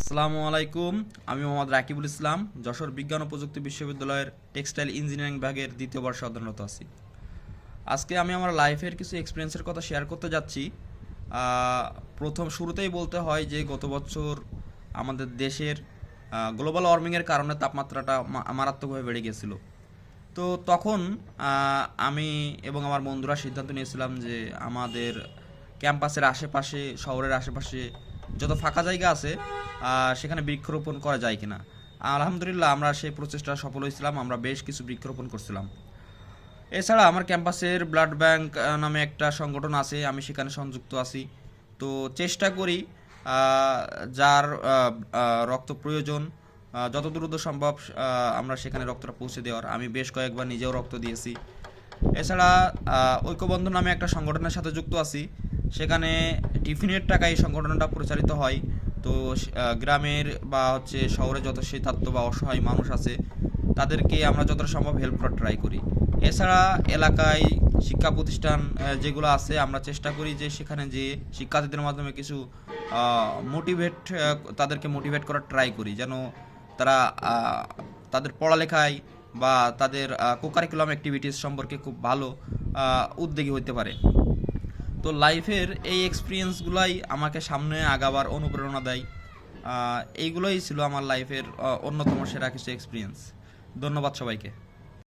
আসসালামু আলাইকুম। আমি মোহাম্মদ রাকিবুল ইসলাম, যশোর বিজ্ঞান ও প্রযুক্তি বিশ্ববিদ্যালয়ের টেক্সটাইল ইঞ্জিনিয়ারিং বিভাগের দ্বিতীয় বর্ষে অধ্যয়নরত আছি। আজকে আমি আমার লাইফের কিছু এক্সপিরিয়েন্সের কথা শেয়ার করতে যাচ্ছি। প্রথম শুরুতেই বলতে হয় যে গত বছর আমাদের দেশের গ্লোবাল ওয়ার্মিংয়ের কারণে তাপমাত্রাটা মারাত্মকভাবে বেড়ে গেছিল। তো তখন আমি এবং আমার বন্ধুরা সিদ্ধান্ত নিয়েছিলাম যে আমাদের ক্যাম্পাসের আশেপাশে, শহরের আশেপাশে যত ফাঁকা জায়গা আছে সেখানে বৃক্ষরোপণ করা যায় কিনা। আলহামদুলিল্লাহ আমরা সেই প্রচেষ্টা সফল হয়েছিলাম, আমরা বেশ কিছু বৃক্ষরোপণ করছিলাম। এছাড়া আমার ক্যাম্পাসের ব্লাড ব্যাংক নামে একটা সংগঠন আছে, আমি সেখানে সংযুক্ত আছি। তো চেষ্টা করি যার রক্ত প্রয়োজন যত দ্রুত সম্ভব আমরা সেখানে রক্তটা পৌঁছে দেওয়ার। আমি বেশ কয়েকবার নিজেও রক্ত দিয়েছি। এছাড়া ঐক্যবন্ধন নামে একটা সংগঠনের সাথে যুক্ত আছি, সেখানে টিফিনের টাকা এই সংগঠনটা পরিচালিত হয়। তো গ্রামের বা শহরে যত শীতার্ত বা অসহায় মানুষ আছে তাদেরকে আমরা যতটা সম্ভব হেল্প করার ট্রাই করি। এছাড়া এলাকায় শিক্ষা প্রতিষ্ঠান যেগুলো আছে আমরা চেষ্টা করি যে সেখানে যে শিক্ষার্থীদের মাধ্যমে কিছু মোটিভেট তাদেরকে মোটিভেট করার ট্রাই করি, যেন তারা তাদের পড়ালেখায় বা তাদের কোকারিকুলাম অ্যাক্টিভিটিস সম্পর্কে খুব ভালো উদ্যোগী হতে পারে। তো লাইফের এই এক্সপিরিয়েন্সগুলাই আমাকে সামনে আগাবার অনুপ্রেরণা দেয়। এইগুলোই ছিল আমার লাইফের অন্যতম সেরা কিছু এক্সপিরিয়েন্স। ধন্যবাদ সবাইকে।